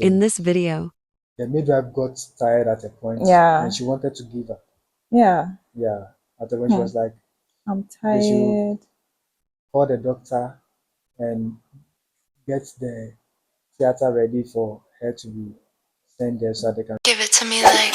In this video, The midwife got tired at a point, Yeah. and she wanted to give up. Yeah. Yeah, at the point she was like, I'm they should tired. call the doctor and get the theater ready for her to be sent there so they can give it to me like.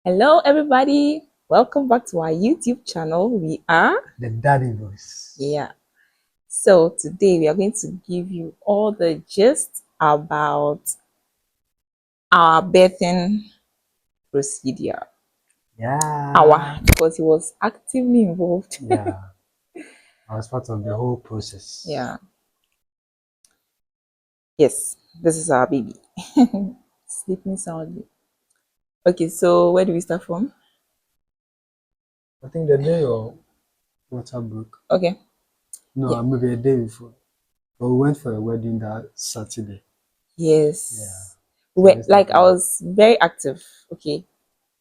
Hello, everybody. Welcome back to our YouTube channel. We are the daddy voice. Yeah. So today we are going to give you all the gist about our birthing procedure. Yeah. Because he was actively involved. Yeah. I was part of the whole process. Yeah. Yes, this is our baby. Sleeping soundly. Okay, so where do we start from? I think the day your water broke. Okay. No, Yeah. maybe a day before. But we went for a wedding that Saturday. Yes. Yeah. Like I was very active. Okay.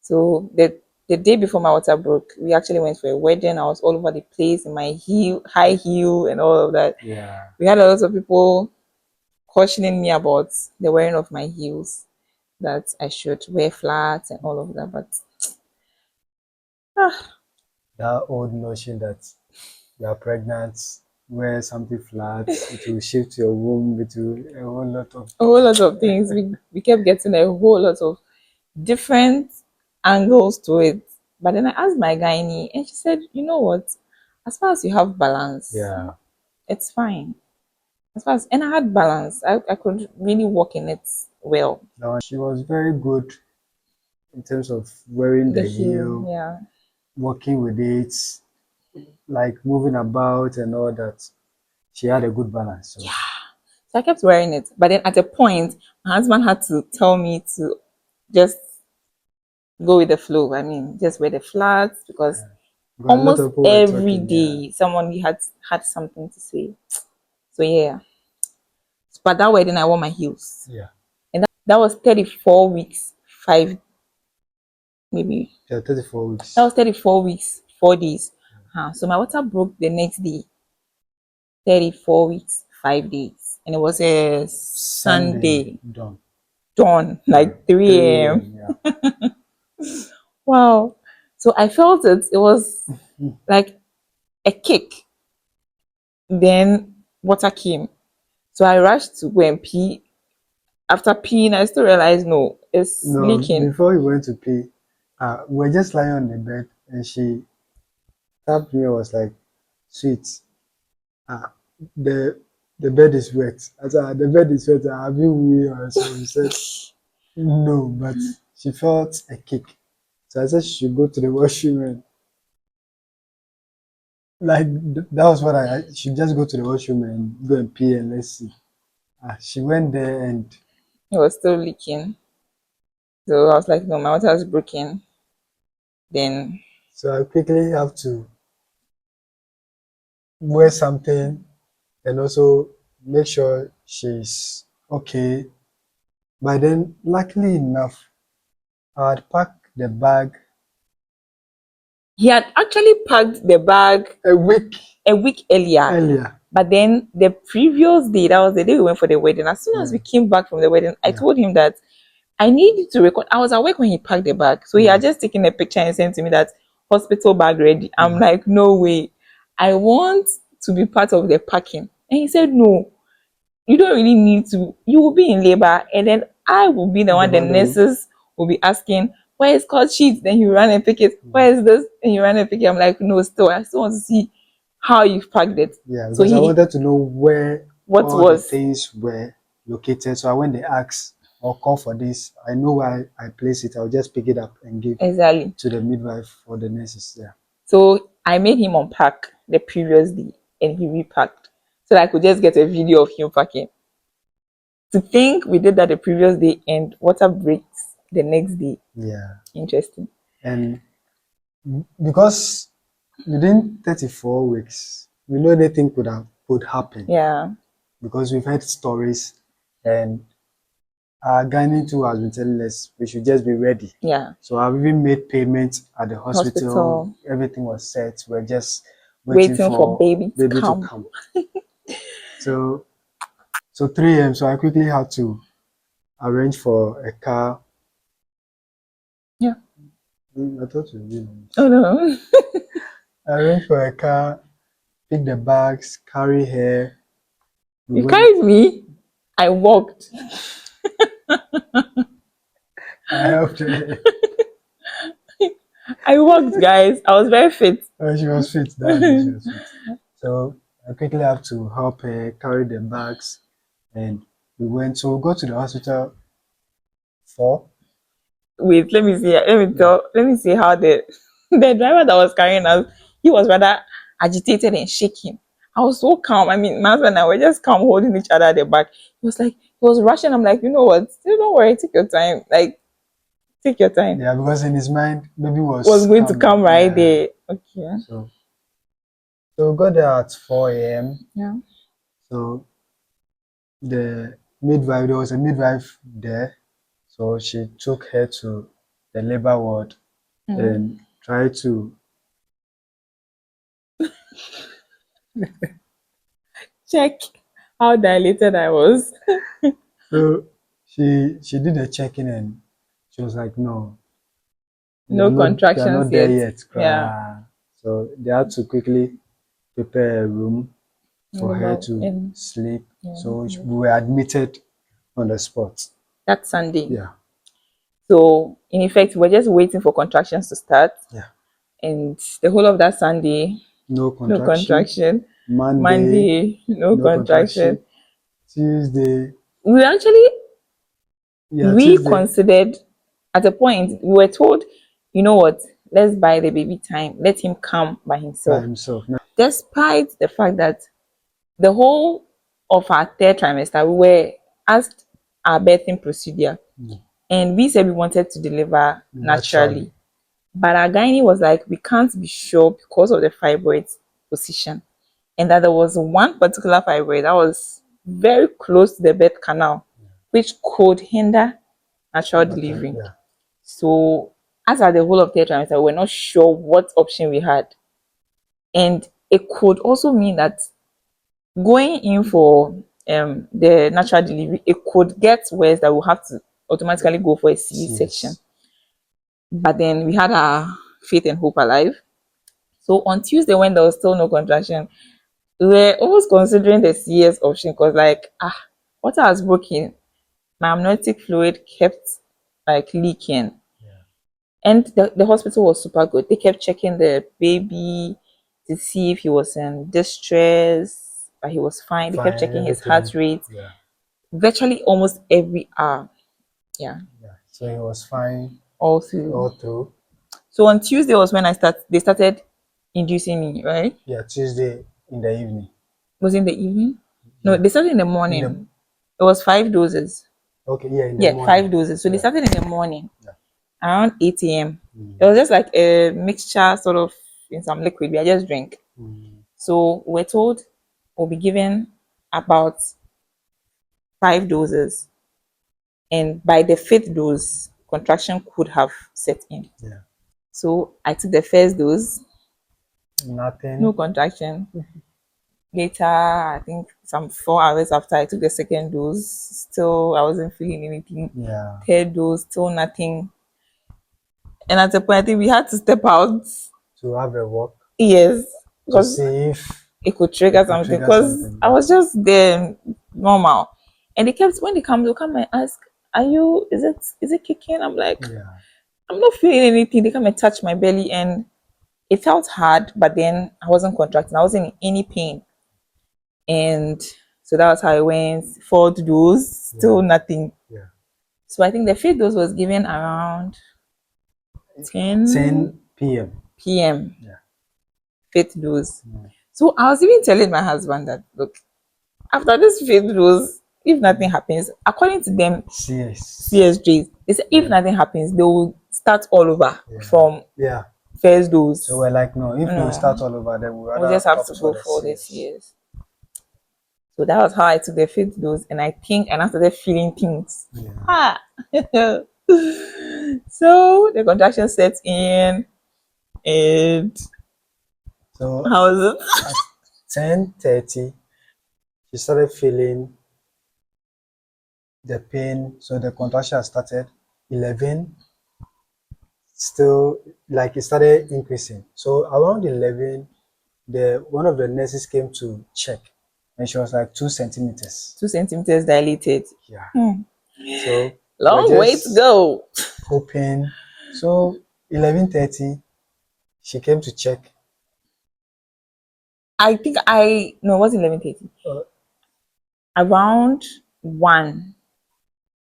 So the day before my water broke, we actually went for a wedding. I was all over the place in my high heel and all of that. Yeah. We had a lot of people cautioning me about the wearing of my heels, that I should wear flats and all of that. But that old notion that you are pregnant, wear something flat, it will shift your womb, it will a whole lot of things. We kept getting a whole lot of different angles to it. But then I asked my gynae and she said, you know what? As far as you have balance, yeah, it's fine. And I had balance. I could really walk in it well. She was very good in terms of wearing the heel, yeah, walking with it, like moving about and all that. She had a good balance. So. Yeah. So I kept wearing it. But then at a point, my husband had to tell me to just go with the flow. I mean, just wear the flats because almost every day someone had something to say. So yeah. But that wedding I wore my heels. Yeah. And that was 34 weeks, 5 maybe. Yeah, 34 weeks. That was 34 weeks, 4 days. So my water broke the next day. 34 weeks, 5 days. And it was a Sunday. Dawn, like 3 a.m. Yeah. Wow. So I felt it. It was like a kick. Then water came. So I rushed to go and pee. After peeing, I still realized no, it's leaking. Before you went to pee, we were just lying on the bed and she tapped me and was like, sweet, the bed is wet. I said, the bed is wet. Have you wee or so? She said, no, but she felt a kick. So I said she should go to the washroom and like that was what I should just go to the washroom and go and pee and let's see. She went there and it was still leaking. So I was like, no, my water is broken. Then so I quickly have to wear something and also make sure she's okay. But then luckily enough, I had packed the bag. He had actually packed the bag a week earlier. But then the previous day, that was the day we went for the wedding. As soon as we came back from the wedding, I told him that I need to record. I was awake when he packed the bag. So he had just taken a picture and sent to me that hospital bag ready. I'm like, no way. I want to be part of the packing. And he said, no, you don't really need to. You will be in labor. And then I will be the one the nurses will be asking, where is cut sheet? Then you run and pick it. Where is this? And you run and pick it. I'm like, no, still, I still want to see how you've packed it. Yeah, because I wanted to know where all the things were located. So when they ask or call for this, I know where I place it. I'll just pick it up and give to the midwife or the nurses. Yeah. So I made him unpack the previous day and he repacked so that I could just get a video of him packing. To think we did that the previous day and water breaks the next day. Yeah. Interesting. And because within 34 weeks, we know anything could happen. Yeah. Because we've heard stories and our gynae too has been telling us we should just be ready. Yeah. So I've even made payments at the hospital. Everything was set. We're just waiting for baby to come. So 3 a.m. So I quickly had to arrange for a car. Yeah. I thought you did. Oh no. Arrange for a car, pick the bags, carry her. You carried me? I walked. I helped her. I walked, guys. I was very fit. She was fit. She was fit. So I quickly have to help her carry the bags, and we went. So we got to the hospital 4. Wait, let me see. Let me see how the driver that was carrying us, he was rather agitated and shaking. I was so calm. I mean, my husband and I were just calm, holding each other at the back. He was like, he was rushing. I'm like, you know what? Don't worry, take your time. Like, take your time. Yeah, because in his mind, baby was going to come right there. Okay. So we got there at 4 a.m. Yeah. So the midwife, there was a midwife there. So she took her to the labor ward and tried to check how dilated I was. So she did a check-in and she was like, no contractions not there yet. Yeah. So they had to quickly prepare a room for her to sleep. So we were admitted on the spot. That Sunday. Yeah. So in effect, we're just waiting for contractions to start. Yeah. And the whole of that Sunday, no contraction. Monday, no contraction. Tuesday. We actually considered at a point, we were told, you know what, let's buy the baby time. Let him come by himself. Despite the fact that the whole of our 3rd trimester, we were asked our birthing procedure. And we said we wanted to deliver naturally. But our gynae was like, we can't be sure because of the fibroids position. And that there was one particular fibroid that was very close to the birth canal, which could hinder natural delivery. Yeah. So as at the whole of 3rd trimester, we were not sure what option we had. And it could also mean that going in for the natural delivery, it could get worse that we'll have to automatically go for a C-section. But then we had our faith and hope alive. So on Tuesday, when there was still no contraction, we were almost considering the CS option because, like, water has broken. My amniotic fluid kept like leaking. And the hospital was super good. They kept checking the baby to see if he was in distress, but he was fine. They kept checking his heart rate virtually almost every hour. Yeah. So he was fine all through. So on Tuesday was when they started inducing me, right? Yeah, Tuesday in the evening. Was it in the evening? No, they started in the morning. It was 5 doses. Okay, yeah, in the morning. 5 doses. So they started in the morning, around 8 a.m. It was just like a mixture, sort of, in some liquid. We just drink. So we're told we'll be given about 5 doses. And by the 5th dose, contraction could have set in. Yeah. So I took the first dose. Nothing. No contraction. Later, I think some 4 hours after I took the second dose, still I wasn't feeling anything. Yeah. 3rd dose, still nothing. And at the point, I think we had to step out to have a walk. Yes, to see if it could trigger something. Because I was just there normal, and when they come, they'll come and ask, "Are you? Is it kicking?" I'm like, I'm not feeling anything. They come and touch my belly, and it felt hard, but then I wasn't contracting. I wasn't in any pain. And so that was how it went. 4th dose, still nothing. Yeah. So I think the 5th dose was given around 10 p.m. Yeah. 5th dose. So I was even telling my husband that, look, after this 5th dose, if nothing happens, according to them, CSJs, they say if nothing happens, they will start all over from first dose. So we're like, no, if we start all over, then we'll just have to go for the CS. So that was how I took the fifth dose, and I think I now started feeling things. Yeah. Ah. So the contraction set in, and So how was it? at 10:30, she started feeling the pain. So the contraction started. 11, still like it started increasing. So around 11, the one of the nurses came to check, and she was like 2 centimeters. 2 centimeters dilated. Yeah. Hmm. So we're Long way to just go. hoping. So 11:30, she came to check. I think I no, it wasn't 11:30. Uh, Around 1.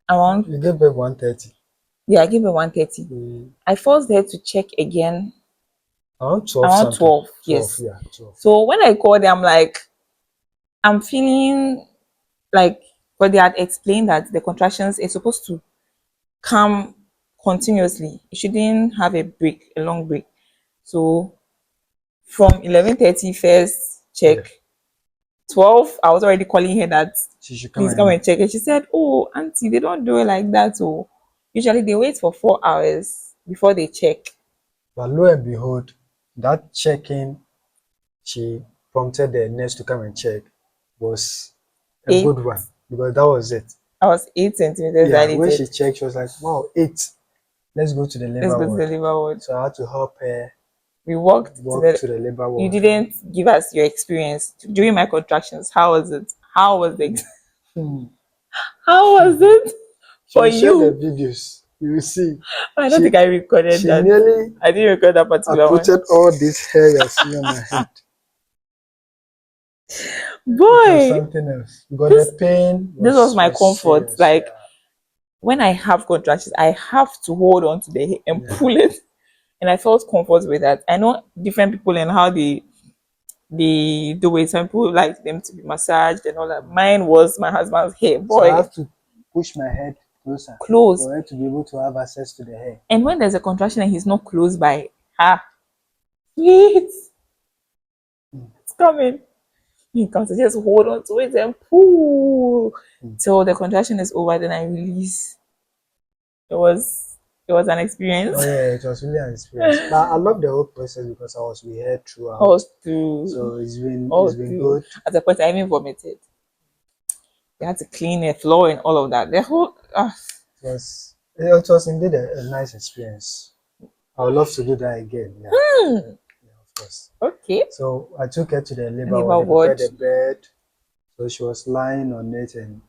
Around you gave birth 1:30. Yeah, I gave her 1:30. I forced her to check again Around 12 around something. 12. 12, Yes. yeah, 12. So when I called her, I'm like, I'm feeling like, but they had explained that the contractions is supposed to come continuously. It shouldn't have a break, a long break. So from 11:30 first check, Yeah. 12, I was already calling her that She should come please come and and check. And she said, oh, auntie, they don't do it like that. So usually they wait for 4 hours before they check. But lo and behold, that checking she prompted the nurse to come and check was a Eight, good one, because that was it. I was 8 centimeters Yeah, when dilated. she checked, she was like, wow, 8. Let's go to the Let's labor go to the ward. labor ward. So I had to help her We walked walk to the labor You ward. didn't give us your experience during my contractions. How was it? How was the? Hmm. How was it She for will share the you? videos. You will see. I don't think I recorded She that. nearly I didn't record that particular one. uprooted all this hair you're seeing on my head. It was Boy, something else. Because the pain this was my comfort. serious, Like yeah. when I have contractions, I have to hold on to the hair and Yeah. pull it, and I felt comfort with that. I know different people and how they do it. Some people like them to be massaged and all that. Mine was my husband's hair. So I Boy, have to push my head closer close. for her to be able to have access to the hair. And when there's a contraction and he's not close by, wait, it's coming. You can just hold on to it and pull till the contraction is over. Then I release. It was an experience. Oh yeah, it was really an experience. But I love the whole process because I was with her throughout. All through. So it's been through. good. At the point I even vomited. They had to clean the floor and all of that. The whole It was indeed a nice experience. I would love to do that again. Yeah. Yeah, of course. Okay. So I took her to the labor Labor ward. They ward. prepared the bed. So she was lying on it, and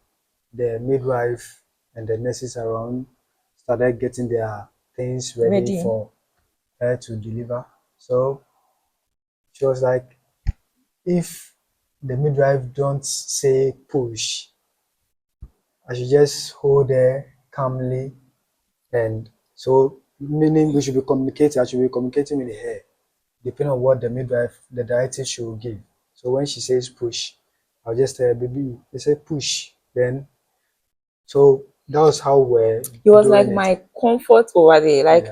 the midwife and the nurses around started getting their things ready for her to deliver. So she was like, if the midwife don't say push, I should just hold her calmly, and so meaning we should be communicating. I should be communicating with her, depending on what the midwife, the directive she will give. So when she says push, I'll just tell her, baby, they say push. Then, so that was how we're. He was like my comfort over there, like,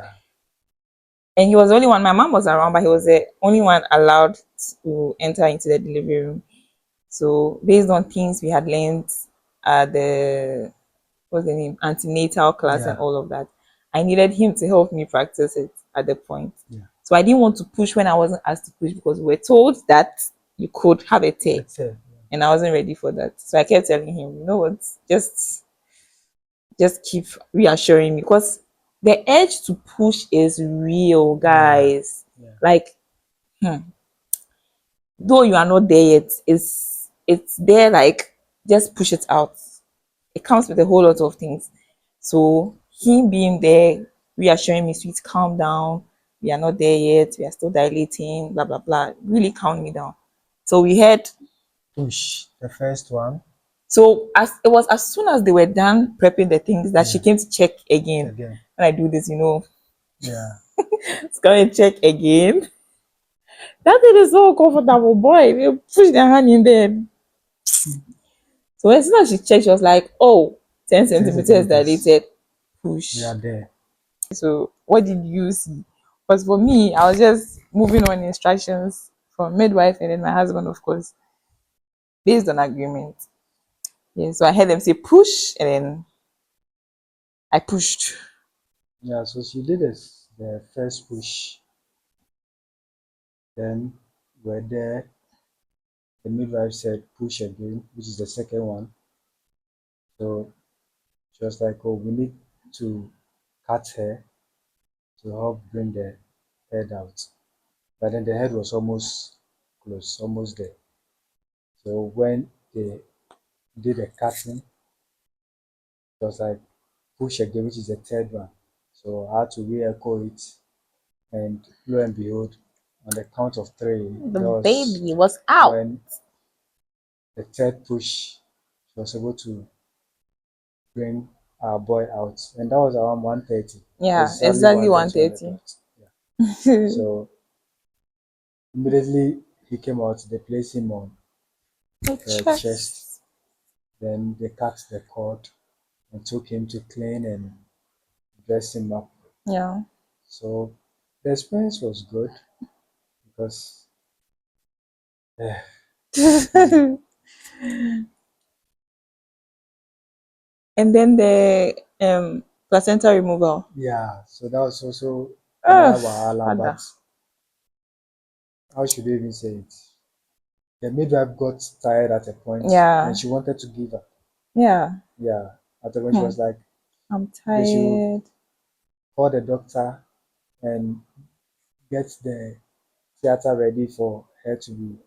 and he was the only one. My mom was around, but he was the only one allowed to enter into the delivery room. So based on things we had learned at the what's the name antenatal class and all of that, I needed him to help me practice it at the point. So I didn't want to push when I wasn't asked to push, because we were told that you could have a tear, and I wasn't ready for that. So I kept telling him, you know what, just keep reassuring me, because the urge to push is real, guys. Like, though you are not there yet, it's there. Like, just push it out. It comes with a whole lot of things. So him being there, reassuring me, sweet, calm down. We are not there yet. We are still dilating. Blah blah blah. Really calmed me down. So we had push the first one. So as soon as they were done prepping the things, that she came to check again. When I do this, it's going to check again. That thing is so comfortable, boy. You push their hand in there. So as soon as she checked, she was like, oh, 10 centimeters dilated. Push. We are there. So what did you see? Because for me, I was just moving on instructions from midwife and then my husband, of course. based on agreement. Yeah, so I heard them say push, and then I pushed. Yeah, so she did this, the first push. Then we're there. The midwife said push again, which is the second one. So she was like, "Oh, we need to cut her to help bring the head out." But then the head was almost close, almost there. So when they did the cutting, it was like push again, which is the third one. So I had to re-echo it, and lo and behold, on the count of three, the baby was out. When the third push, she was able to bring our boy out, and that was around 1:30. Yeah, exactly 1:30. Yeah. So immediately he came out, they placed him on the chest. Then they cut the cord and took him to clean and dress him up. Yeah. So the experience was good because and then the placenta removal. Yeah, so that was also another wahala, but how should I even say it? The midwife got tired at a point, and she wanted to give up. Yeah. Yeah, at the point she was like, "I'm tired." Call the doctor and get the theater ready for her to be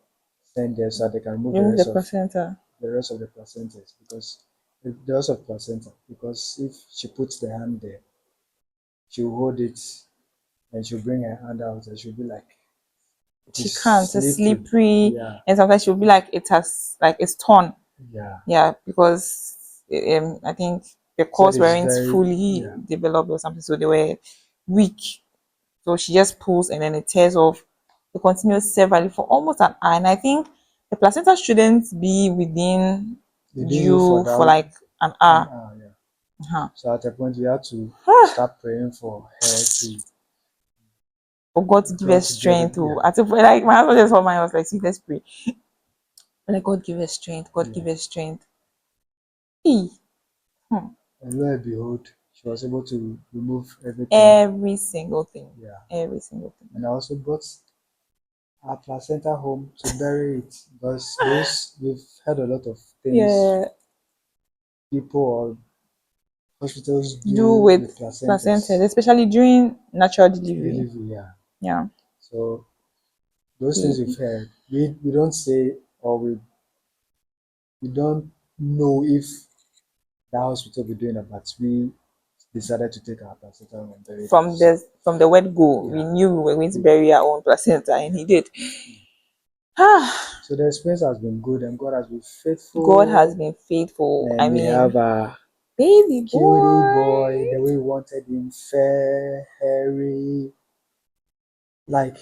sent there so that they can remove the placenta. The rest of the placentas, because the rest of placenta, because if she puts the hand there, she'll hold it and she'll bring her hand out and she'll be like, she can't, it's slippery. Yeah. And sometimes she'll be like, it's torn. Yeah, because I think the cords weren't fully developed or something, so they were weak. So she just pulls and then it tears off. It continues severally for almost an hour, and I think the placenta shouldn't be within you for like an hour. Yeah. So at a point we had to start praying for her to, for God to give her strength. At a point, like my husband just told me, I was like, "See, let's pray. Let God give her strength. God give her strength." And lo and behold, she was able to remove everything. Every single thing. Yeah. Every single thing. And I also brought our placenta home to bury it, because we've heard a lot of things. Yeah. People or hospitals do with placentas, especially during natural delivery. Yeah. So those things we've heard, we don't say, or we don't know if that hospital will be doing it, but we decided to take our placenta and bury it. From the word go, we knew we were going to bury our own placenta, and he did. So the experience has been good, and God has been faithful. God has been faithful. And we have a baby boy, the way we wanted him, fair, hairy, like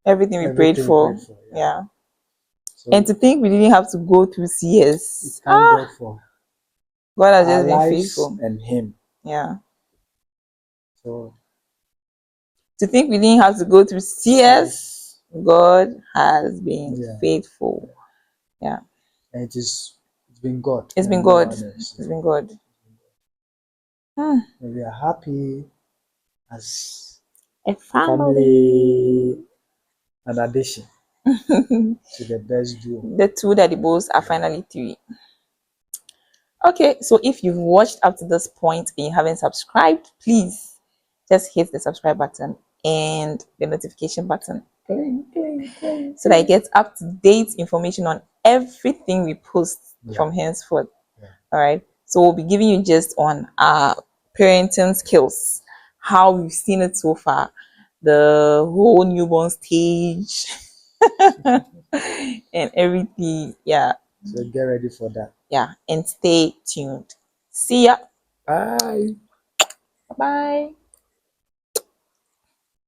everything we prayed for. Yeah. So, and to think we didn't have to go through CS. Thank God for God has just been faithful. And him. Yeah. So to think we didn't have to go through CS, God has been faithful. Yeah. And it's been God. It's been God. It's been God. And we are happy as a family. An addition to the best duo. The two that the boys are finally three. Okay, so if you've watched up to this point and you haven't subscribed, please just hit the subscribe button and the notification button so that I get up to date information on everything we post from henceforth. All right, so we'll be giving you just on our parenting skills, how we've seen it so far, the whole newborn stage and everything. Yeah, so get ready for that. Yeah, and stay tuned. See ya. Bye. Bye.